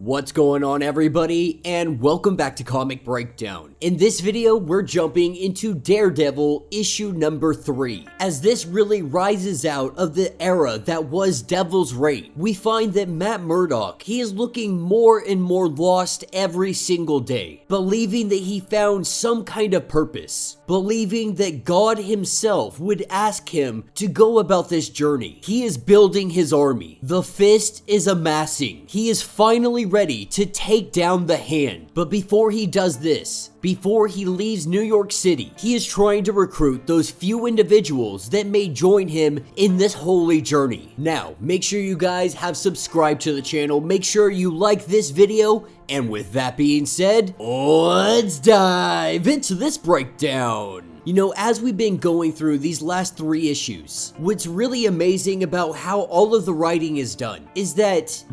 What's going on, everybody, and welcome back to Comic Breakdown. In this video, we're jumping into Daredevil issue number 3. As this really rises out of the era that was Devil's Reign, we find that Matt Murdock, he is looking more and more lost every single day, believing that he found some kind of purpose, believing that God himself would ask him to go about this journey. He is building his army. The fist is amassing. He is finally ready to take down the Hand. But before he does this, before he leaves New York City, he is trying to recruit those few individuals that may join him in this holy journey. Now, make sure you guys have subscribed to the channel, make sure you like this video, and with that being said, let's dive into this breakdown. You know, as we've been going through these last 3 issues, what's really amazing about how all of the writing is done is that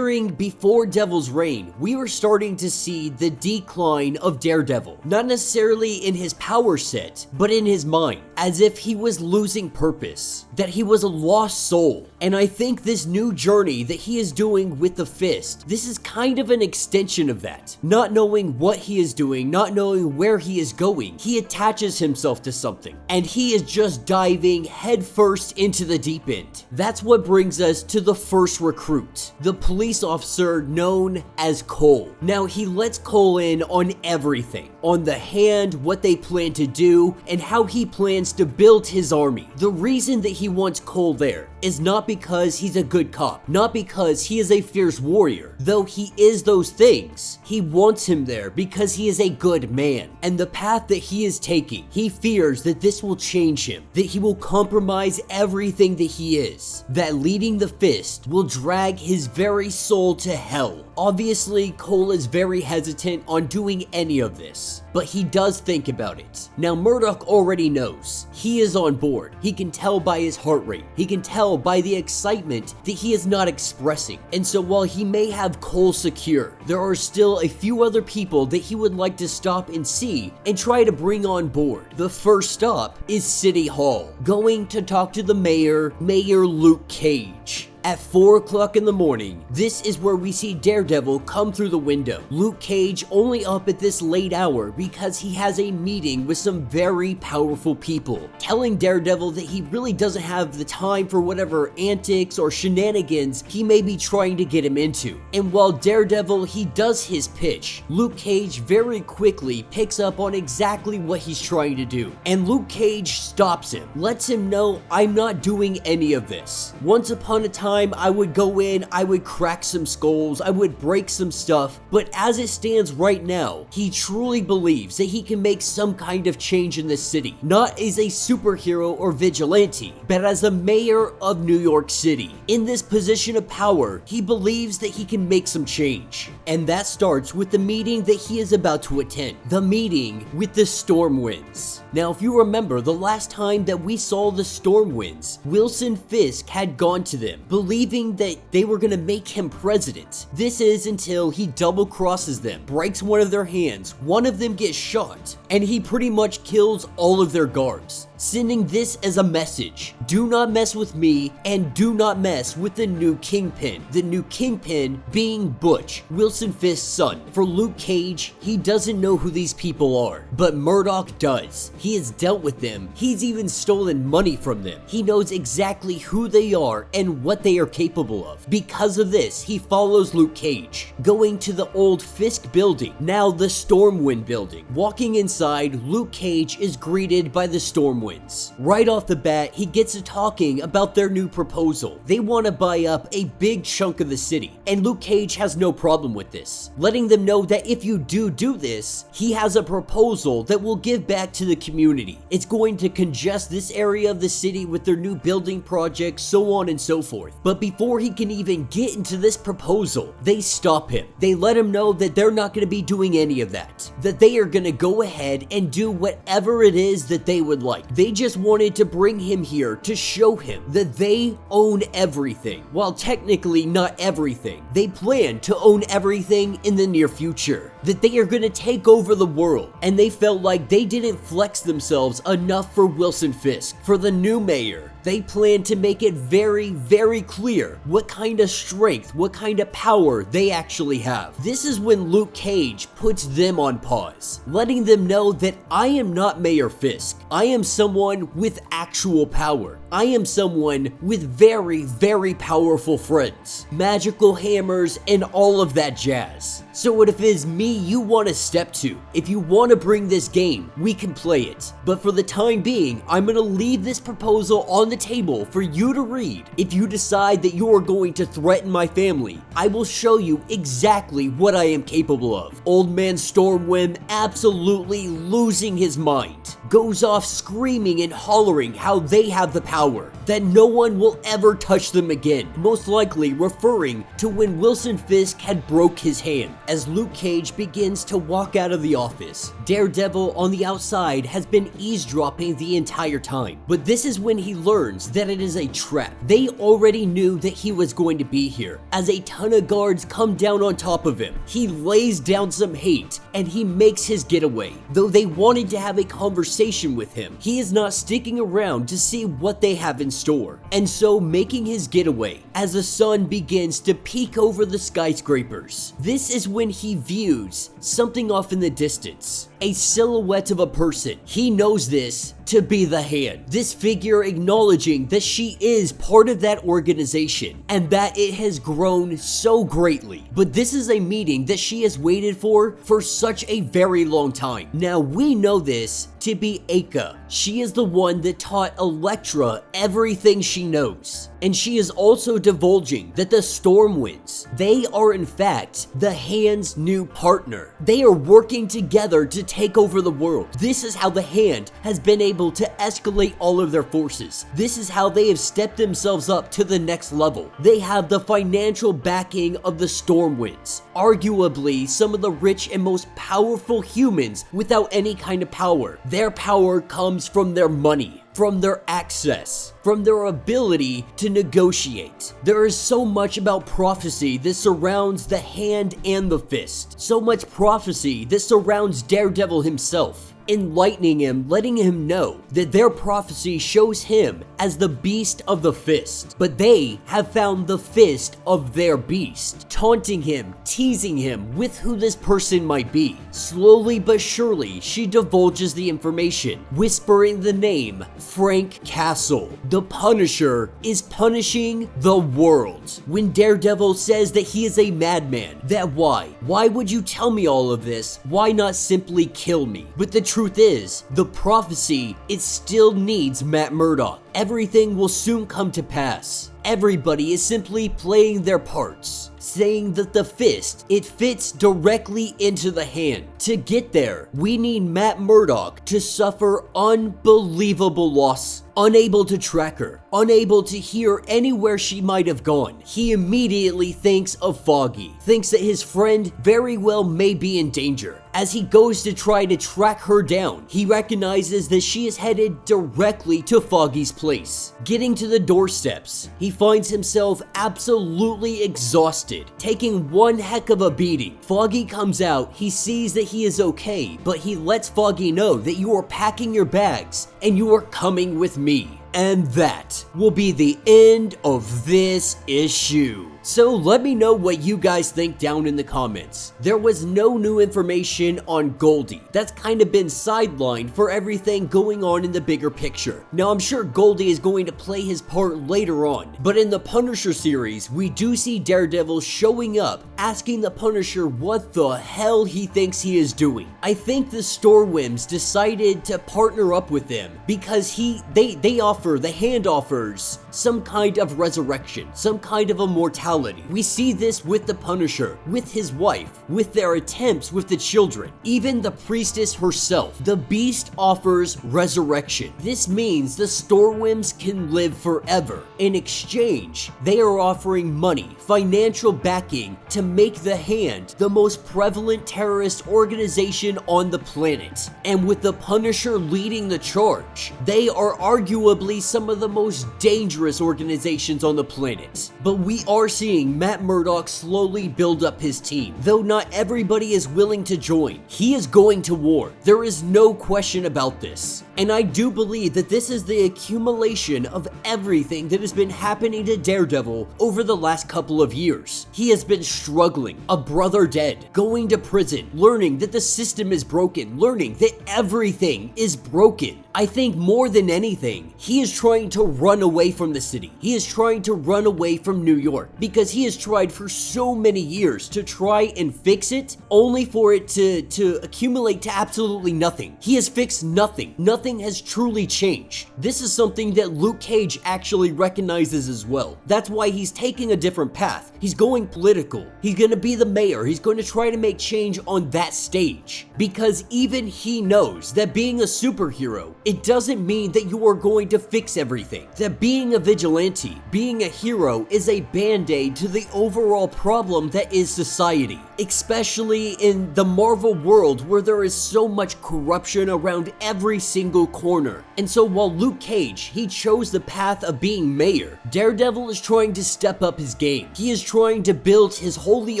before Devil's Reign, we were starting to see the decline of Daredevil. Not necessarily in his power set, but in his mind, as if he was losing purpose, that he was a lost soul. And I think this new journey that he is doing with the fist, this is kind of an extension of that. Not knowing what he is doing, not knowing where he is going, he attaches himself to something, and he is just diving headfirst into the deep end. That's what brings us to the first recruit, the police officer known as Cole. Now, he lets Cole in on everything, on the Hand, what they plan to do, and how he plans to build his army. The reason that he wants Cole there is not because he's a good cop, not because he is a fierce warrior, though he is those things. He wants him there because he is a good man, and the path that he is taking, he fears that this will change him, that he will compromise everything that he is, that leading the fist will drag his very soul to hell. Obviously, Cole is very hesitant on doing any of this, but he does think about it. Now, Murdock already knows. He is on board. He can tell by his heart rate. He can tell by the excitement that he is not expressing. And so while he may have Cole secure, there are still a few other people that he would like to stop and see and try to bring on board. The first stop is City Hall, going to talk to the mayor, Mayor Luke Cage. At 4 o'clock in the morning, this is where we see Daredevil come through the window. Luke Cage only up at this late hour because he has a meeting with some very powerful people, telling Daredevil that he really doesn't have the time for whatever antics or shenanigans he may be trying to get him into. And while Daredevil, he does his pitch, Luke Cage very quickly picks up on exactly what he's trying to do. And Luke Cage stops him, lets him know, I'm not doing any of this. Once upon a time, I would go in, I would crack some skulls, I would break some stuff, but as it stands right now, he truly believes that he can make some kind of change in this city, not as a superhero or vigilante, but as a mayor of New York City. In this position of power, he believes that he can make some change. And that starts with the meeting that he is about to attend, the meeting with the Stormwinds. Now, if you remember, the last time that we saw the Stormwinds, Wilson Fisk had gone to them, believing that they were gonna make him president. This is until he double crosses them, breaks one of their hands, one of them gets shot, and he pretty much kills all of their guards, sending this as a message: do not mess with me, and do not mess with the new Kingpin. The new Kingpin being Butch, Wilson Fisk's son. For Luke Cage, he doesn't know who these people are, but Murdock does. He has dealt with them. He's even stolen money from them. He knows exactly who they are and what they are capable of. Because of this, he follows Luke Cage, going to the old Fisk building, now the Stormwind building. Walking inside, Luke Cage is greeted by the Stormwinds. Right off the bat, he gets to talking about their new proposal. They want to buy up a big chunk of the city, and Luke Cage has no problem with this, letting them know that if you do this, he has a proposal that will give back to the community. It's going to congest this area of the city with their new building project, so on and so forth. But before he can even get into this proposal, they stop him. They let him know that they're not going to be doing any of that, that they are going to go ahead and do whatever it is that they would like. They just wanted to bring him here to show him that they own everything. While technically not everything, they plan to own everything in the near future. that they are gonna take over the world, and they felt like they didn't flex themselves enough for Wilson Fisk, for the new mayor. They planned to make it very, very clear what kind of strength, what kind of power they actually have. This is when Luke Cage puts them on pause, letting them know that I am not Mayor Fisk. I am someone with actual power. I am someone with very, very powerful friends, magical hammers, and all of that jazz. So if it is me you want to step to, if you want to bring this game, we can play it. But for the time being, I'm going to leave this proposal on the table for you to read. If you decide that you are going to threaten my family, I will show you exactly what I am capable of. Old man Stormwind, absolutely losing his mind, goes off screaming and hollering how they have the power, that no one will ever touch them again, most likely referring to when Wilson Fisk had broke his hand. As Luke Cage begins to walk out of the office, Daredevil on the outside has been eavesdropping the entire time, but this is when he learns that it is a trap. They already knew that he was going to be here. As a ton of guards come down on top of him, he lays down some hate and he makes his getaway. Though they wanted to have a conversation with him, he is not sticking around to see what they have in store, and so making his getaway as the sun begins to peek over the skyscrapers. This is when he views something off in the distance, a silhouette of a person. He knows this to be the Hand. This figure acknowledging that she is part of that organization and that it has grown so greatly. But this is a meeting that she has waited for such a very long time. Now we know this to be Aka. She is the one that taught Elektra everything she knows. And she is also divulging that the Stormwinds, they are in fact the Hand's new partner. They are working together to take over the world. This is how the Hand has been able to escalate all of their forces. This is how they have stepped themselves up to the next level. They have the financial backing of the Stormwinds, arguably some of the rich and most powerful humans without any kind of power. Their power comes from their money, from their access, from their ability to negotiate. There is so much about prophecy that surrounds the Hand and the Fist. So much prophecy that surrounds Daredevil himself, enlightening him, letting him know that their prophecy shows him as the beast of the Fist, but they have found the fist of their beast, taunting him, teasing him with who this person might be. Slowly but surely, she divulges the information, whispering the name Frank Castle. The Punisher is punishing the world. When Daredevil says that he is a madman, that why would you tell me all of this? Why not simply kill me? But the truth is, the prophecy, it still needs Matt Murdock. Everything will soon come to pass. Everybody is simply playing their parts, saying that the Fist, it fits directly into the Hand. To get there, we need Matt Murdock to suffer unbelievable loss. Unable to track her, unable to hear anywhere she might have gone, he immediately thinks of Foggy, thinks that his friend very well may be in danger. As he goes to try to track her down, he recognizes that she is headed directly to Foggy's place. Getting to the doorsteps, he finds himself absolutely exhausted, taking one heck of a beating. Foggy comes out, he sees that he is okay, but he lets Foggy know that you are packing your bags and you are coming with me. And that will be the end of this issue. So let me know what you guys think down in the comments. There was no new information on Goldie. That's kind of been sidelined for everything going on in the bigger picture. Now I'm sure Goldie is going to play his part later on, but in the Punisher series, we do see Daredevil showing up, asking the Punisher what the hell he thinks he is doing. I think the Stormwinds decided to partner up with them because the Hand offers some kind of resurrection, some kind of immortality. We see this with the Punisher, with his wife, with their attempts with the children, even the priestess herself. The Beast offers resurrection. This means the Stormwinds can live forever. In exchange, they are offering money, financial backing to make the Hand the most prevalent terrorist organization on the planet. And with the Punisher leading the charge, they are arguably some of the most dangerous organizations on the planet. But we are seeing seeing Matt Murdock slowly build up his team. Though not everybody is willing to join, he is going to war. There is no question about this. And I do believe that this is the accumulation of everything that has been happening to Daredevil over the last couple of years. He has been struggling, a brother dead, going to prison, learning that the system is broken, learning that everything is broken. I think more than anything, he is trying to run away from the city. He is trying to run away from New York because he has tried for so many years to try and fix it, only for it to accumulate to absolutely nothing. He has fixed nothing. Nothing has truly changed. This is something that Luke Cage actually recognizes as well. That's why he's taking a different path. He's going political. He's going to be the mayor. He's going to try to make change on that stage. Because even he knows that being a superhero, it doesn't mean that you are going to fix everything. That being a vigilante, being a hero is a band-aid to the overall problem that is society. Especially in the Marvel world where there is so much corruption around every single corner. And so while Luke Cage, he chose the path of being mayor, Daredevil is trying to step up his game. He is trying to build his holy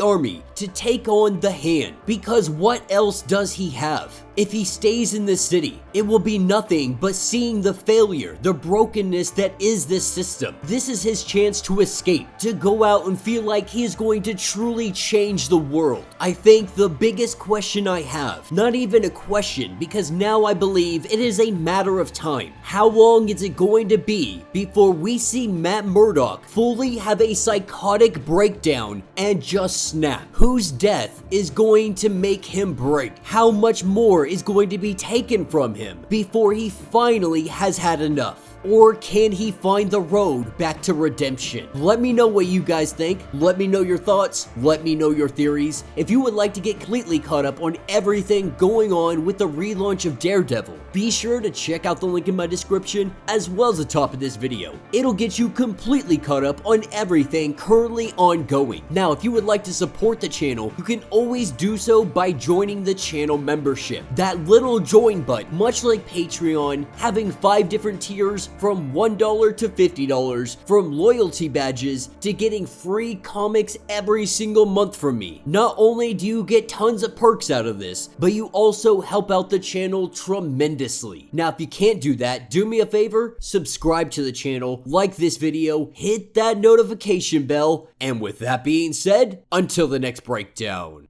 army to take on the Hand. Because what else does he have? If he stays in this city, it will be nothing but seeing the failure, the brokenness that is this system. This is his chance to escape, to go out and feel like he is going to truly change the world. I think the biggest question I have, not even a question, because now I believe it is a matter of time. How long is it going to be before we see Matt Murdock fully have a psychotic breakdown and just snap? Whose death is going to make him break? How much more is going to be taken from him before he finally has had enough? Or can he find the road back to redemption? Let me know what you guys think. Let me know your thoughts. Let me know your theories. If you would like to get completely caught up on everything going on with the relaunch of Daredevil, be sure to check out the link in my description as well as the top of this video. It'll get you completely caught up on everything currently ongoing. Now, if you would like to support the channel, you can always do so by joining the channel membership. That little join button, much like Patreon, having 5 different tiers from $1 to $50, from loyalty badges to getting free comics every single month from me. Not only do you get tons of perks out of this, but you also help out the channel tremendously. Now, if you can't do that, do me a favor, subscribe to the channel, like this video, hit that notification bell, and with that being said, until the next breakdown.